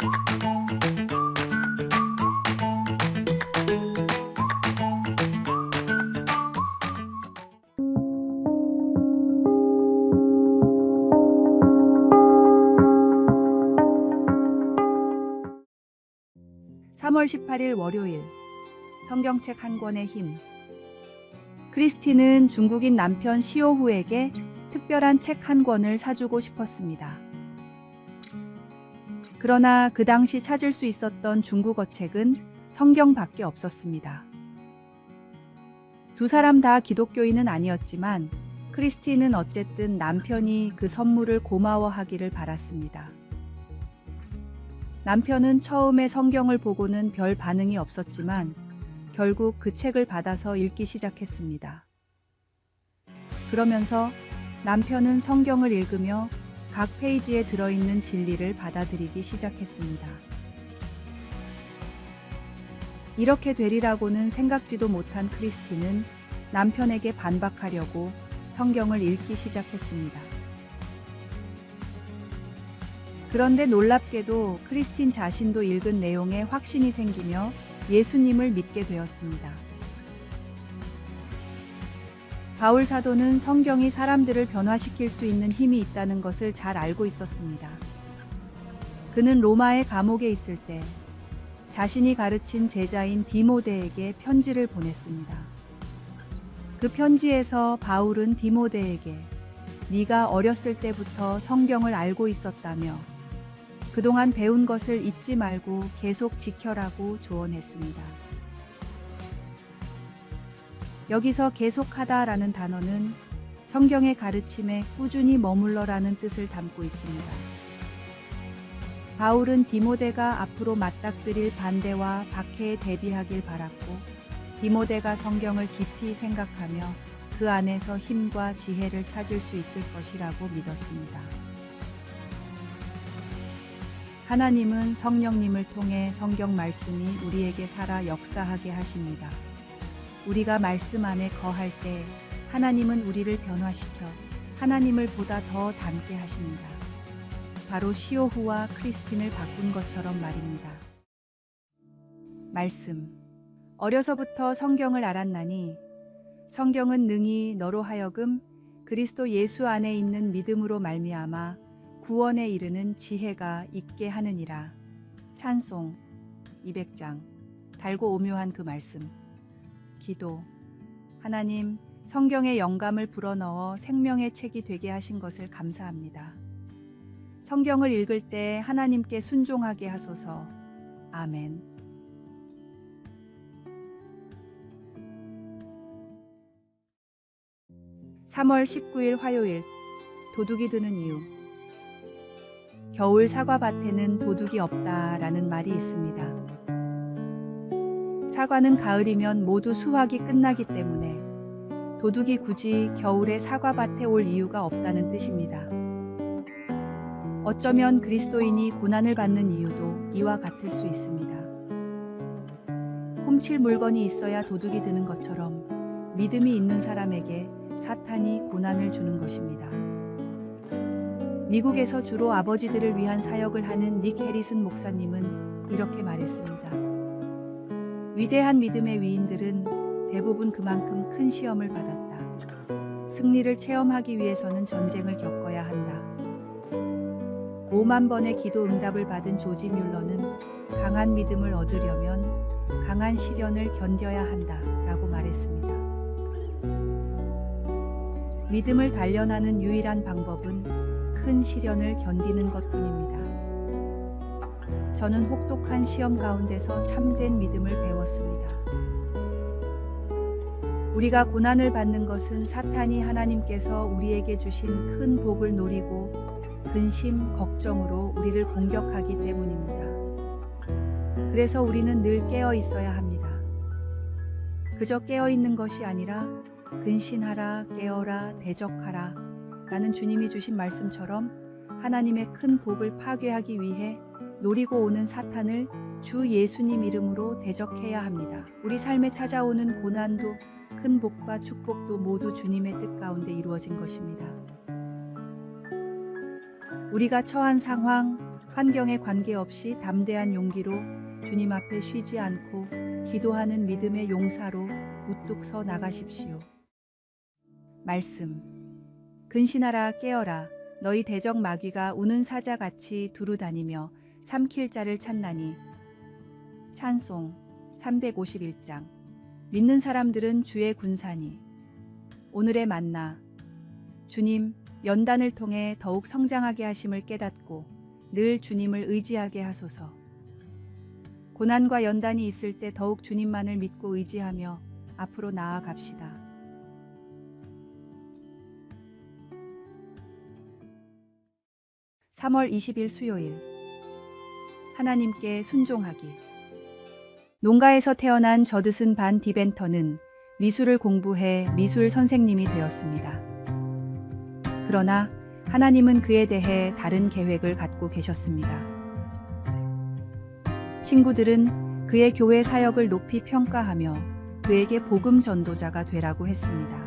3월 18일 월요일 성경책 한 권의 힘. 크리스티는 중국인 남편 시오후에게 특별한 책 한 권을 사주고 싶었습니다. 그러나 그 당시 찾을 수 있었던 중국어 책은 성경밖에 없었습니다. 두 사람 다 기독교인은 아니었지만 크리스티는 어쨌든 남편이 그 선물을 고마워하기를 바랐습니다. 남편은 처음에 성경을 보고는 별 반응이 없었지만 결국 그 책을 받아서 읽기 시작했습니다. 그러면서 남편은 성경을 읽으며 각 페이지에 들어있는 진리를 받아들이기 시작했습니다. 이렇게 되리라고는 생각지도 못한 크리스티는 남편에게 반박하려고 성경을 읽기 시작했습니다. 그런데 놀랍게도 크리스틴 자신도 읽은 내용에 확신이 생기며 예수님을 믿게 되었습니다. 바울 사도는 성경이 사람들을 변화시킬 수 있는 힘이 있다는 것을 잘 알고 있었습니다. 그는 로마의 감옥에 있을 때 자신이 가르친 제자인 디모데에게 편지를 보냈습니다. 그 편지에서 바울은 디모데에게 네가 어렸을 때부터 성경을 알고 있었다며 그동안 배운 것을 잊지 말고 계속 지켜라고 조언했습니다. 여기서 계속하다라는 단어는 성경의 가르침에 꾸준히 머물러라는 뜻을 담고 있습니다. 바울은 디모데가 앞으로 맞닥뜨릴 반대와 박해에 대비하길 바랐고 디모데가 성경을 깊이 생각하며 그 안에서 힘과 지혜를 찾을 수 있을 것이라고 믿었습니다. 하나님은 성령님을 통해 성경 말씀이 우리에게 살아 역사하게 하십니다. 우리가 말씀 안에 거할 때 하나님은 우리를 변화시켜 하나님을 보다 더 닮게 하십니다. 바로 시오후와 크리스틴을 바꾼 것처럼 말입니다. 말씀. 어려서부터 성경을 알았나니 성경은 능히 너로 하여금 그리스도 예수 안에 있는 믿음으로 말미암아 구원에 이르는 지혜가 있게 하느니라. 찬송 200장. 달고 오묘한 그 말씀. 기도. 하나님, 성경의 영감을 불어넣어 생명의 책이 되게 하신 것을 감사합니다. 성경을 읽을 때 하나님께 순종하게 하소서. 아멘. (3월 19일) 화요일. 도둑이 드는 이유. 겨울 사과밭에는 도둑이 없다라는 말이 있습니다. 사과는 가을이면 모두 수확이 끝나기 때문에 도둑이 굳이 겨울에 사과밭에 올 이유가 없다는 뜻입니다. 어쩌면 그리스도인이 고난을 받는 이유도 이와 같을 수 있습니다. 훔칠 물건이 있어야 도둑이 드는 것처럼 믿음이 있는 사람에게 사탄이 고난을 주는 것입니다. 미국에서 주로 아버지들을 위한 사역을 하는 닉 해리슨 목사님은 이렇게 말했습니다. 위대한 믿음의 위인들은 대부분 그만큼 큰 시험을 받았다. 승리를 체험하기 위해서는 전쟁을 겪어야 한다. 5만 번의 기도 응답을 받은 조지 뮬러는 강한 믿음을 얻으려면 강한 시련을 견뎌야 한다 라고 말했습니다. 믿음을 단련하는 유일한 방법은 큰 시련을 견디는 것뿐입니다. 저는 혹독한 시험 가운데서 참된 믿음을 배웠습니다. 우리가 고난을 받는 것은 사탄이 하나님께서 우리에게 주신 큰 복을 노리고 근심, 걱정으로 우리를 공격하기 때문입니다. 그래서 우리는 늘 깨어 있어야 합니다. 그저 깨어 있는 것이 아니라 근신하라, 깨어라, 대적하라 라는 주님이 주신 말씀처럼 하나님의 큰 복을 파괴하기 위해 노리고 오는 사탄을 주 예수님 이름으로 대적해야 합니다. 우리 삶에 찾아오는 고난도 큰 복과 축복도 모두 주님의 뜻 가운데 이루어진 것입니다. 우리가 처한 상황, 환경에 관계없이 담대한 용기로 주님 앞에 쉬지 않고 기도하는 믿음의 용사로 우뚝 서 나가십시오. 말씀. 근신하라 깨어라 너희 대적 마귀가 우는 사자같이 두루다니며 삼킬 자를 찾나니. 찬송 351장. 믿는 사람들은 주의 군사니. 오늘의 만나. 주님, 연단을 통해 더욱 성장하게 하심을 깨닫고 늘 주님을 의지하게 하소서. 고난과 연단이 있을 때 더욱 주님만을 믿고 의지하며 앞으로 나아갑시다. (3월 20일) 수요일. 하나님께 순종하기. 농가에서 태어난 저드슨 반 디벤터는 미술을 공부해 미술 선생님이 되었습니다. 그러나 하나님은 그에 대해 다른 계획을 갖고 계셨습니다. 친구들은 그의 교회 사역을 높이 평가하며 그에게 복음 전도자가 되라고 했습니다.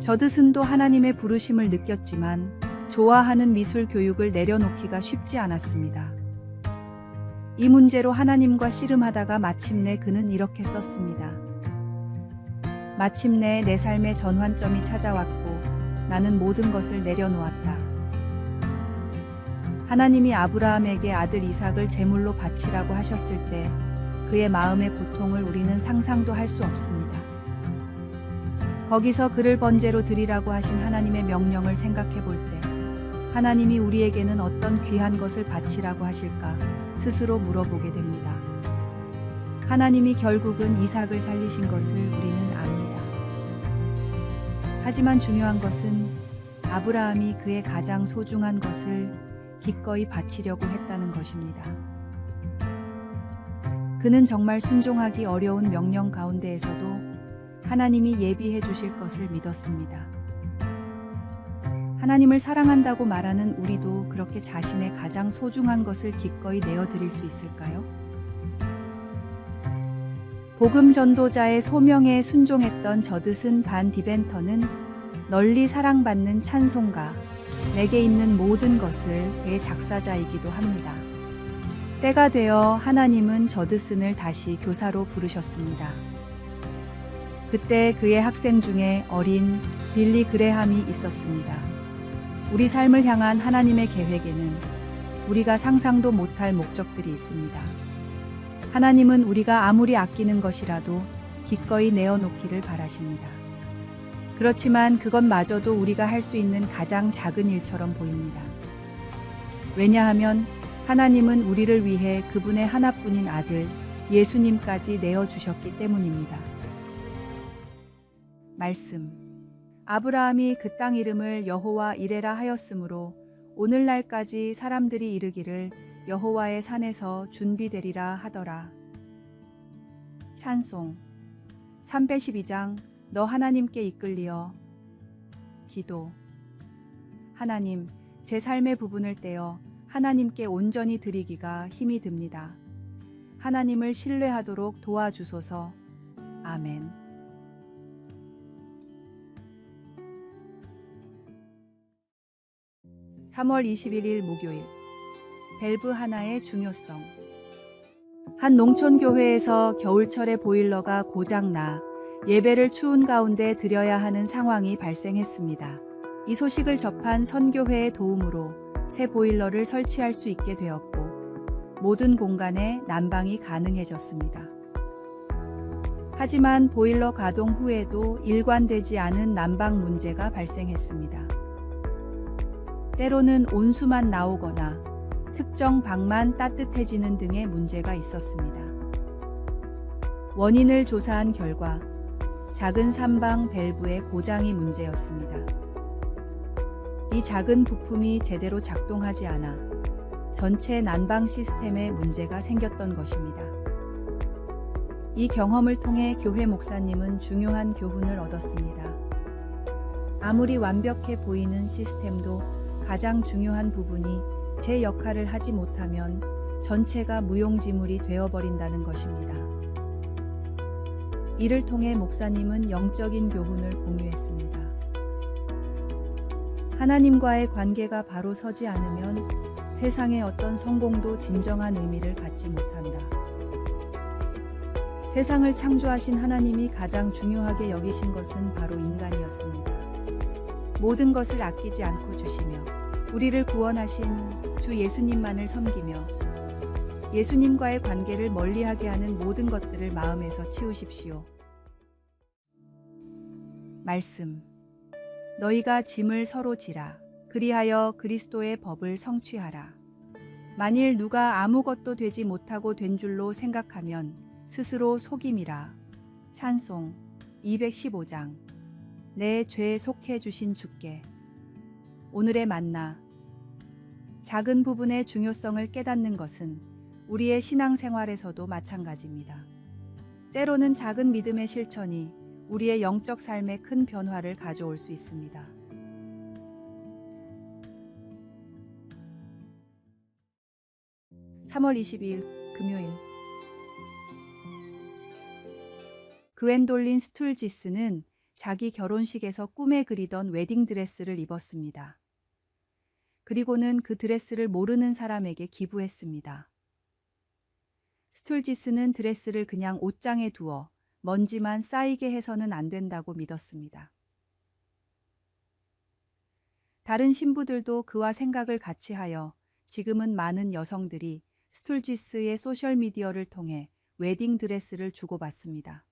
저드슨도 하나님의 부르심을 느꼈지만 좋아하는 미술 교육을 내려놓기가 쉽지 않았습니다. 이 문제로 하나님과 씨름하다가 마침내 그는 이렇게 썼습니다. 마침내 내 삶의 전환점이 찾아왔고 나는 모든 것을 내려놓았다. 하나님이 아브라함에게 아들 이삭을 제물로 바치라고 하셨을 때 그의 마음의 고통을 우리는 상상도 할 수 없습니다. 거기서 그를 번제로 드리라고 하신 하나님의 명령을 생각해 볼 때 하나님이 우리에게는 어떤 귀한 것을 바치라고 하실까 스스로 물어보게 됩니다. 하나님이 결국은 이삭을 살리신 것을 우리는 압니다. 하지만 중요한 것은 아브라함이 그의 가장 소중한 것을 기꺼이 바치려고 했다는 것입니다. 그는 정말 순종하기 어려운 명령 가운데에서도 하나님이 예비해 주실 것을 믿었습니다. 하나님을 사랑한다고 말하는 우리도 그렇게 자신의 가장 소중한 것을 기꺼이 내어드릴 수 있을까요? 복음 전도자의 소명에 순종했던 저드슨 반 디벤터는 널리 사랑받는 찬송가 내게 있는 모든 것을의 작사자이기도 합니다. 때가 되어 하나님은 저드슨을 다시 교사로 부르셨습니다. 그때 그의 학생 중에 어린 빌리 그레함이 있었습니다. 우리 삶을 향한 하나님의 계획에는 우리가 상상도 못할 목적들이 있습니다. 하나님은 우리가 아무리 아끼는 것이라도 기꺼이 내어놓기를 바라십니다. 그렇지만 그것마저도 우리가 할 수 있는 가장 작은 일처럼 보입니다. 왜냐하면 하나님은 우리를 위해 그분의 하나뿐인 아들 예수님까지 내어주셨기 때문입니다. 말씀. 아브라함이 그 땅 이름을 여호와 이레라 하였으므로 오늘날까지 사람들이 이르기를 여호와의 산에서 준비되리라 하더라. 찬송 312장. 너 하나님께 이끌리어. 기도. 하나님, 제 삶의 부분을 떼어 하나님께 온전히 드리기가 힘이 듭니다. 하나님을 신뢰하도록 도와주소서. 아멘. 3월 21일 목요일. 밸브 하나의 중요성. 한 농촌교회에서 겨울철에 보일러가 고장나 예배를 추운 가운데 드려야 하는 상황이 발생했습니다. 이 소식을 접한 선교회의 도움으로 새 보일러를 설치할 수 있게 되었고 모든 공간에 난방이 가능해졌습니다. 하지만 보일러 가동 후에도 일관되지 않은 난방 문제가 발생했습니다. 때로는 온수만 나오거나 특정 방만 따뜻해지는 등의 문제가 있었습니다. 원인을 조사한 결과 작은 산방 밸브의 고장이 문제였습니다. 이 작은 부품이 제대로 작동하지 않아 전체 난방 시스템에 문제가 생겼던 것입니다. 이 경험을 통해 교회 목사님은 중요한 교훈을 얻었습니다. 아무리 완벽해 보이는 시스템도 가장 중요한 부분이 제 역할을 하지 못하면 전체가 무용지물이 되어버린다는 것입니다. 이를 통해 목사님은 영적인 교훈을 공유했습니다. 하나님과의 관계가 바로 서지 않으면 세상의 어떤 성공도 진정한 의미를 갖지 못한다. 세상을 창조하신 하나님이 가장 중요하게 여기신 것은 바로 인간이었습니다. 모든 것을 아끼지 않고 주시며 우리를 구원하신 주 예수님만을 섬기며 예수님과의 관계를 멀리하게 하는 모든 것들을 마음에서 치우십시오. 말씀. 너희가 짐을 서로 지라. 그리하여 그리스도의 법을 성취하라. 만일 누가 아무것도 되지 못하고 된 줄로 생각하면 스스로 속임이라. 찬송 215장. 내 죄에 속해 주신 주께. 오늘의 만나. 작은 부분의 중요성을 깨닫는 것은 우리의 신앙생활에서도 마찬가지입니다. 때로는 작은 믿음의 실천이 우리의 영적 삶에 큰 변화를 가져올 수 있습니다. (3월 22일) 금요일. 그웬돌린 스툴지스는 자기 결혼식에서 꿈에 그리던 웨딩드레스를 입었습니다. 그리고는 그 드레스를 모르는 사람에게 기부했습니다. 스툴지스는 드레스를 그냥 옷장에 두어 먼지만 쌓이게 해서는 안 된다고 믿었습니다. 다른 신부들도 그와 생각을 같이 하여 지금은 많은 여성들이 스툴지스의 소셜미디어를 통해 웨딩드레스를 주고받습니다.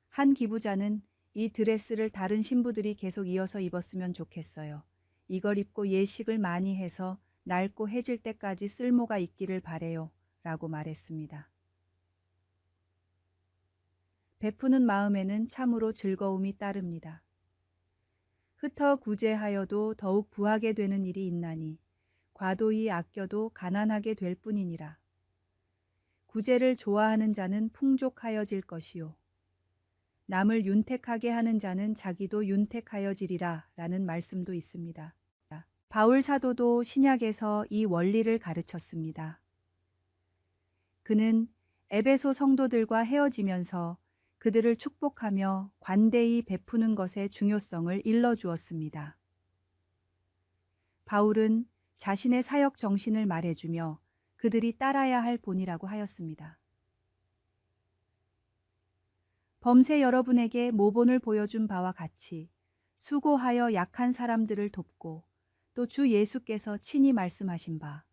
한 기부자는 이 드레스를 다른 신부들이 계속 이어서 입었으면 좋겠어요. 이걸 입고 예식을 많이 해서 낡고 해질 때까지 쓸모가 있기를 바래요. 라고 말했습니다. 베푸는 마음에는 참으로 즐거움이 따릅니다. 흩어 구제하여도 더욱 부하게 되는 일이 있나니 과도히 아껴도 가난하게 될 뿐이니라. 구제를 좋아하는 자는 풍족하여질 것이요. 남을 윤택하게 하는 자는 자기도 윤택하여지리라 라는 말씀도 있습니다. 바울 사도도 신약에서 이 원리를 가르쳤습니다. 그는 에베소 성도들과 헤어지면서 그들을 축복하며 관대히 베푸는 것의 중요성을 일러주었습니다. 바울은 자신의 사역 정신을 말해주며 그들이 따라야 할 본이라고 하였습니다. 범세 여러분에게 모본을 보여준 바와 같이 수고하여 약한 사람들을 돕고 또 주 예수께서 친히 말씀하신 바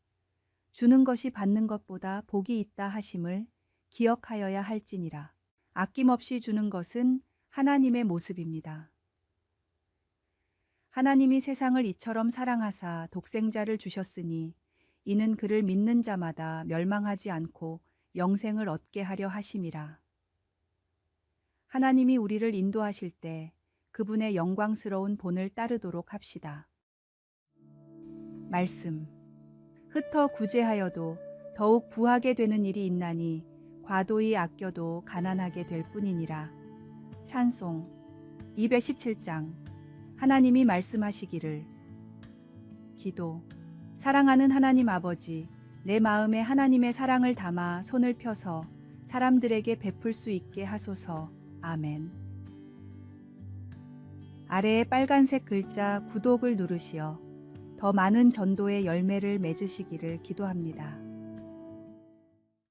주는 것이 받는 것보다 복이 있다 하심을 기억하여야 할지니라. 아낌없이 주는 것은 하나님의 모습입니다. 하나님이 세상을 이처럼 사랑하사 독생자를 주셨으니 이는 그를 믿는 자마다 멸망하지 않고 영생을 얻게 하려 하심이라. 하나님이 우리를 인도하실 때 그분의 영광스러운 본을 따르도록 합시다. 말씀. 흩어 구제하여도 더욱 부하게 되는 일이 있나니 과도히 아껴도 가난하게 될 뿐이니라. 찬송 217장. 하나님이 말씀하시기를. 기도. 사랑하는 하나님 아버지, 내 마음에 하나님의 사랑을 담아 손을 펴서 사람들에게 베풀 수 있게 하소서. 아멘. 아래에 빨간색 글자 구독을 누르시어 더 많은 전도의 열매를 맺으시기를 기도합니다.